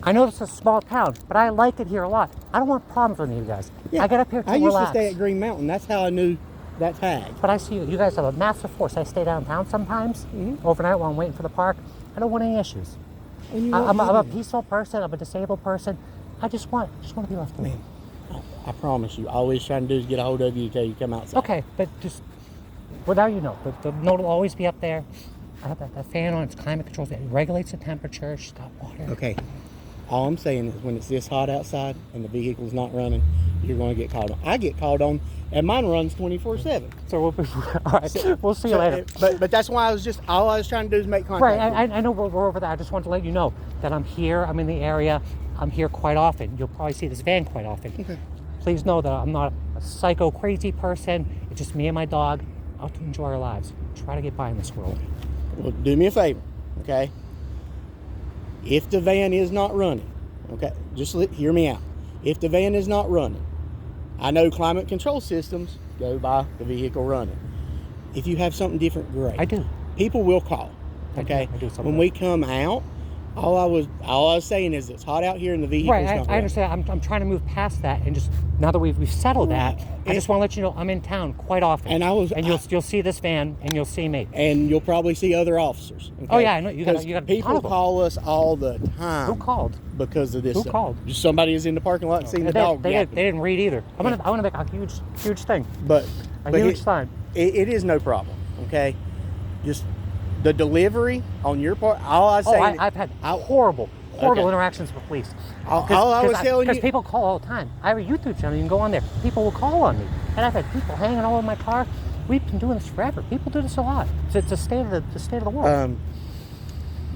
I know this is a small town, but I like it here a lot. I don't want problems with you guys. Yeah, I get up here to I used relax. to stay at Green Mountain. That's how I knew that tag. But I see you guys have a massive force. I stay downtown sometimes, overnight while I'm waiting for the park. I don't want any issues. I'm a peaceful person. I'm a disabled person. I just want to be left alone. I promise you, all we're trying to do is get a hold of you until you come outside. Okay, but just, well, now you know. The note will always be up there. I have that fan on. It's climate controlled. It regulates the temperature. It's got water. Okay. All I'm saying is when it's this hot outside and the vehicle's not running, you're going to get called on. I get called on, and mine runs 24/7. So all right, we'll see you later. But that's why all I was trying to do is make contact. Right, I know we're over that. I just want to let you know that I'm here. I'm in the area. I'm here quite often. You'll probably see this van quite often. Okay. Please know that I'm not a psycho crazy person. It's just me and my dog out to enjoy our lives. Try to get by in this world. Well, do me a favor, okay? If the van is not running, okay, just hear me out. If the van is not running, I know climate control systems go by the vehicle running. If you have something different, great. I do. People will call, okay? I do something. When we come out, all I was saying is it's hot out here and the vehicle's right, not running. I understand. I'm trying to move past that and just now that we've settled that, I just want to let you know I'm in town quite often. And you'll see this van and you'll see me. And you'll probably see other officers. Okay? Oh yeah, I know you got people call us all the time. Who called? Because of this. Who called? Just somebody is in the parking lot and seen the dog. They didn't read either. I want to make a huge thing. But huge sign. It is no problem. Okay, just the delivery on your part. All I say. I've had horrible interactions with police. All I was telling you, because people call all the time. I have a YouTube channel. You can go on there. People will call on me, and I've had people hanging all in my car. We've been doing this forever. People do this a lot. It's the state of the world.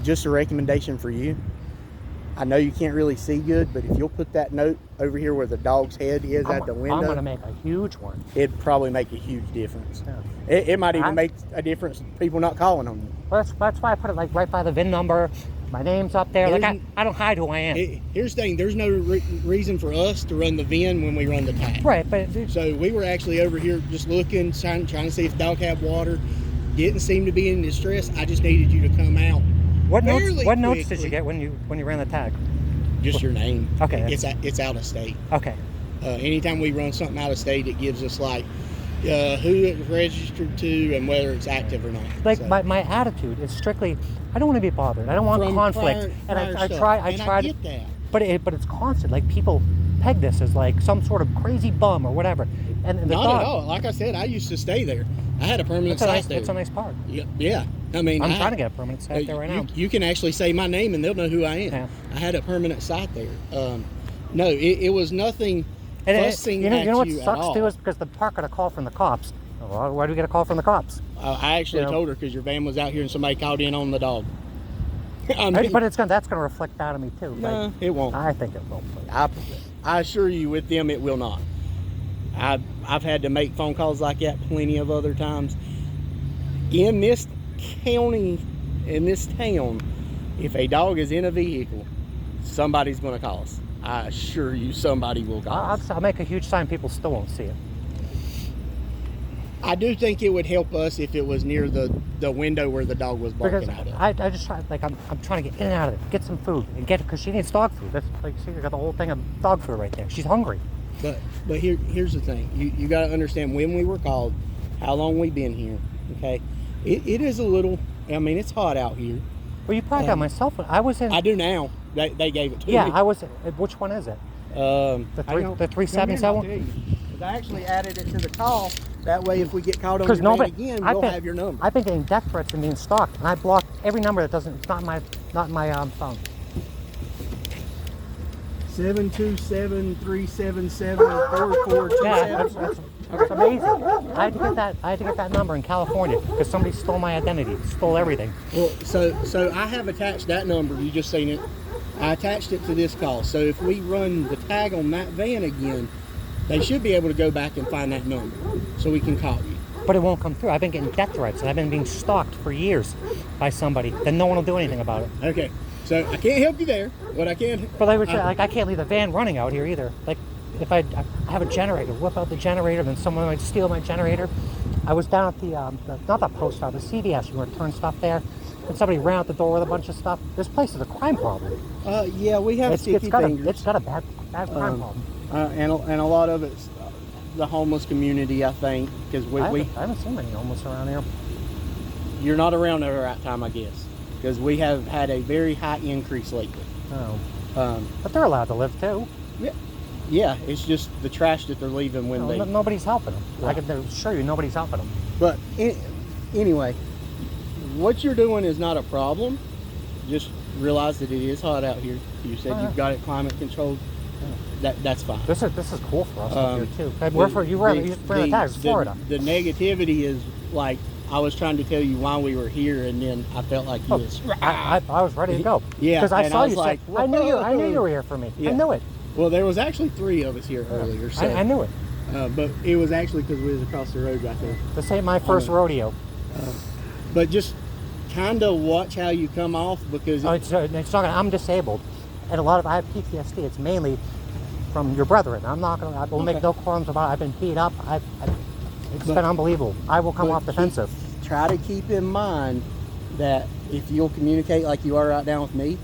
Just a recommendation for you. I know you can't really see good, but if you'll put that note over here where the dog's head is at the window, I'm going to make a huge one. It'd probably make a huge difference. Yeah. It might even make a difference people not calling on you. Well, that's why I put it like right by the VIN number. My name's up there. I don't hide who I am. Here's the thing. There's no reason for us to run the VIN when we run the tag. Right, but so we were actually over here just looking, trying to see if the dog had water. Didn't seem to be in distress. I just needed you to come out. What notes did you get when you ran the tag? Just your name. Okay. It's out of state. Okay. Anytime we run something out of state, it gives us like who it's registered to and whether it's active or not. Like my attitude is strictly, I don't want to be bothered. I don't want conflict. I try get that. But it's constant. Like people peg this as like some sort of crazy bum or whatever. And the not dog, at all. Like I said, I used to stay there. I had a permanent site there. It's a nice park. Yeah. I mean, I'm trying to get a permanent site there right now. You can actually say my name and they'll know who I am. Yeah. I had a permanent site there. No, it was nothing fussing at you know what at sucks all. too is because the park got a call from the cops. Well, why do we get a call from the cops? I actually told her because your van was out here and somebody called in on the dog. But that's going to reflect down on me too. No, it won't. I think it will. I assure you, with them, it will not. I've had to make phone calls like that plenty of other times. In this county, in this town, if a dog is in a vehicle, somebody's going to call us. I assure you, somebody will call us. I'll make a huge sign. People still won't see it. I do think it would help us if it was near the window where the dog was barking out of. I just try, like I'm trying to get in and out of it, get some food, and because she needs dog food. That's like, see, you got the whole thing of dog food right there. She's hungry. But here's the thing. You got to understand when we were called, how long we've been here. Okay, it is a little. I mean, it's hot out here. Well, you probably got my cell phone. I was in. I do now. They gave it to me. Yeah, I was. Which one is it? The 377. I actually added it to the call. That way, if we get called on your name again, we'll have your number. I've been getting death threats and being stalked, and I blocked every number that doesn't. It's not my phone. 727-377-4427. Yeah, that's amazing. I had to get that number in California because somebody stole my identity, stole everything. Well, so I have attached that number. You just seen it. I attached it to this call. So if we run the tag on that van again, they should be able to go back and find that number so we can call you. But it won't come through. I've been getting death threats and I've been being stalked for years by somebody. Then no one will do anything about it. Okay. So I can't help you there. What I can. But I can't leave the van running out here either. Like if I have a generator, whip out the generator, then someone might steal my generator. I was down at the not the post office, CVS. You return stuff there. and somebody ran out the door with a bunch of stuff. This place is a crime problem. Yeah, we have sticky fingers. It's got a bad crime problem. And a lot of it's the homeless community, I think, because I haven't seen many homeless around here. You're not around at the right time, I guess, because we have had a very high increase lately. Oh. But they're allowed to live too. Yeah, it's just the trash that they're leaving when nobody's helping them. Right. I can assure you, nobody's helping them. But anyway, what you're doing is not a problem. Just realize that it is hot out here. You said you've got it climate controlled. That's fine. This is cool for us up here too. Hey, you're the tags, Florida. The negativity is like I was trying to tell you why we were here, and then I felt like you was. I was ready to go. Yeah, because I saw you. Like, I knew you were here for me. Yeah. I knew it. Well, there was actually 3 of us here earlier. So, I knew it. But it was actually because we was across the road right there. This ain't my first rodeo. But just kind of watch how you come off because it's not. I'm disabled, and a lot of I have PTSD. It's mainly from your brethren. I will make no qualms about it. I've been beat up. It's been unbelievable. I will come off defensive. Try to keep in mind that if you'll communicate like you are right now with me,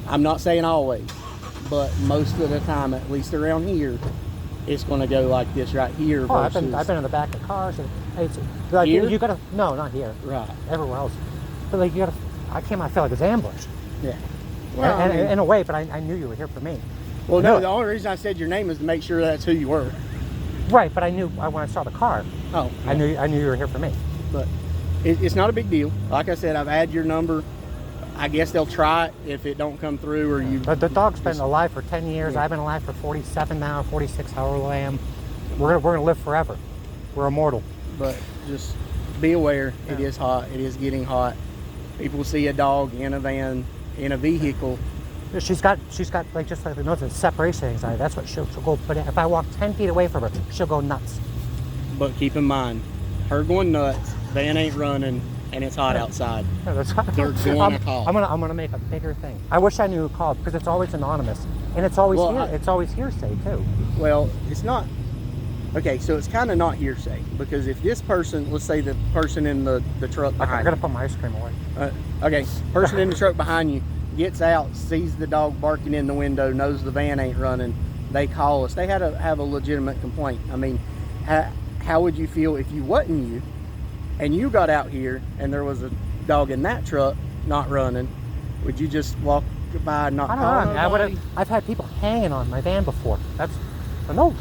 I'm not saying always, but most of the time, at least around here, it's going to go like this right here. Oh, I've been in the back of cars. And it's like here? you gotta not here. Right. Everywhere else. But like I feel like it's ambushed. Yeah. Well, and, in a way, but I knew you were here for me. Well, no, the only reason I said your name is to make sure that's who you were. Right, but I knew when I saw the car. Oh. Yeah. I knew you were here for me. But it's not a big deal. Like I said, I've had your number. I guess they'll try it if it don't come through or you. But the dog's been alive for 10 years. Yeah. I've been alive for 47 now, 46, however old I am. We're gonna live forever. We're immortal. But just be aware. Yeah. It is hot. It is getting hot. People see a dog in a van, in a vehicle. She's got like just like the notes of separation anxiety. That's what she'll go. But if I walk 10 feet away from her, she'll go nuts. But keep in mind, her going nuts, van ain't running, and it's hot outside. Yeah, they're going to call. I'm gonna make a bigger thing. I wish I knew who called because it's always anonymous and it's always it's always hearsay too. Well, it's not. Okay, so it's kind of not hearsay because if this person, let's say the person in the truck behind I gotta put my ice cream away. Okay, person in the truck behind you gets out, sees the dog barking in the window, knows the van ain't running. They call us. They had to have a legitimate complaint. I mean, how would you feel if you wasn't you, and you got out here and there was a dog in that truck not running? Would you just walk by and not call nobody? I've had people hanging on my van before. No.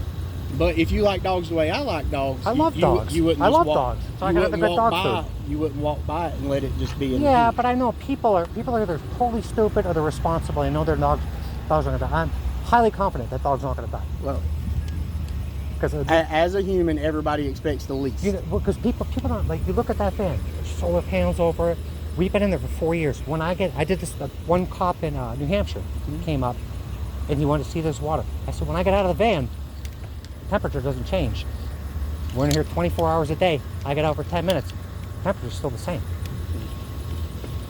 But if you like dogs the way I like dogs, I love dogs. I love dogs. So I got the good dog food. You wouldn't walk by it and let it just be in the Yeah, but I know people are either totally stupid or they're responsible. I know their dogs are going to die. I'm highly confident that dog's not going to die. Well, because as a human, everybody expects the least. Because people don't like. You look at that van, solar panels over it. We've been in there for 4 years. When I did this, one cop in New Hampshire came up, and he wanted to see this water. I said, when I get out of the van, temperature doesn't change. We're in here 24 hours a day. I get out for 10 minutes. Temperature's still the same.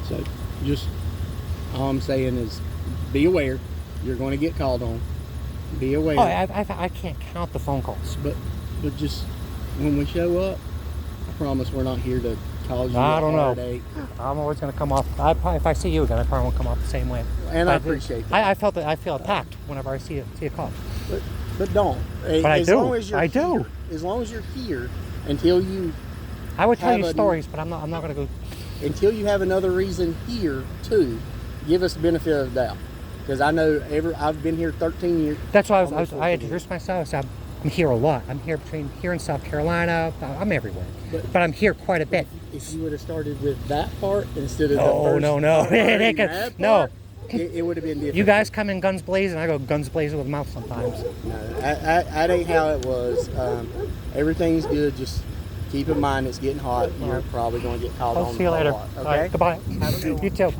So just all I'm saying is be aware. You're going to get called on. Be aware. Oh, I can't count the phone calls. But just when we show up, I promise we're not here to cause you I don't know. Heartache. I'm always going to come off. If I see you again, I probably won't come off the same way. And I appreciate that. I feel attacked whenever I see a call. But don't. But I do. I do. As long as you're here, until you. I would tell you stories, but I'm not going to go. Until you have another reason here too, give us the benefit of the doubt. Because I know I've been here 13 years. That's why I introduced myself. So I'm here a lot. I'm here here in South Carolina. I'm everywhere. But I'm here quite a bit. If you would have started with that part instead of No. It would have been different. You guys come in guns blazing. I go guns blazing with mouth sometimes. No, that ain't how it was. Everything's good. Just keep in mind it's getting hot. You're probably going to get called on. I'll see you later. Okay. All right, goodbye. Have a good one. You too.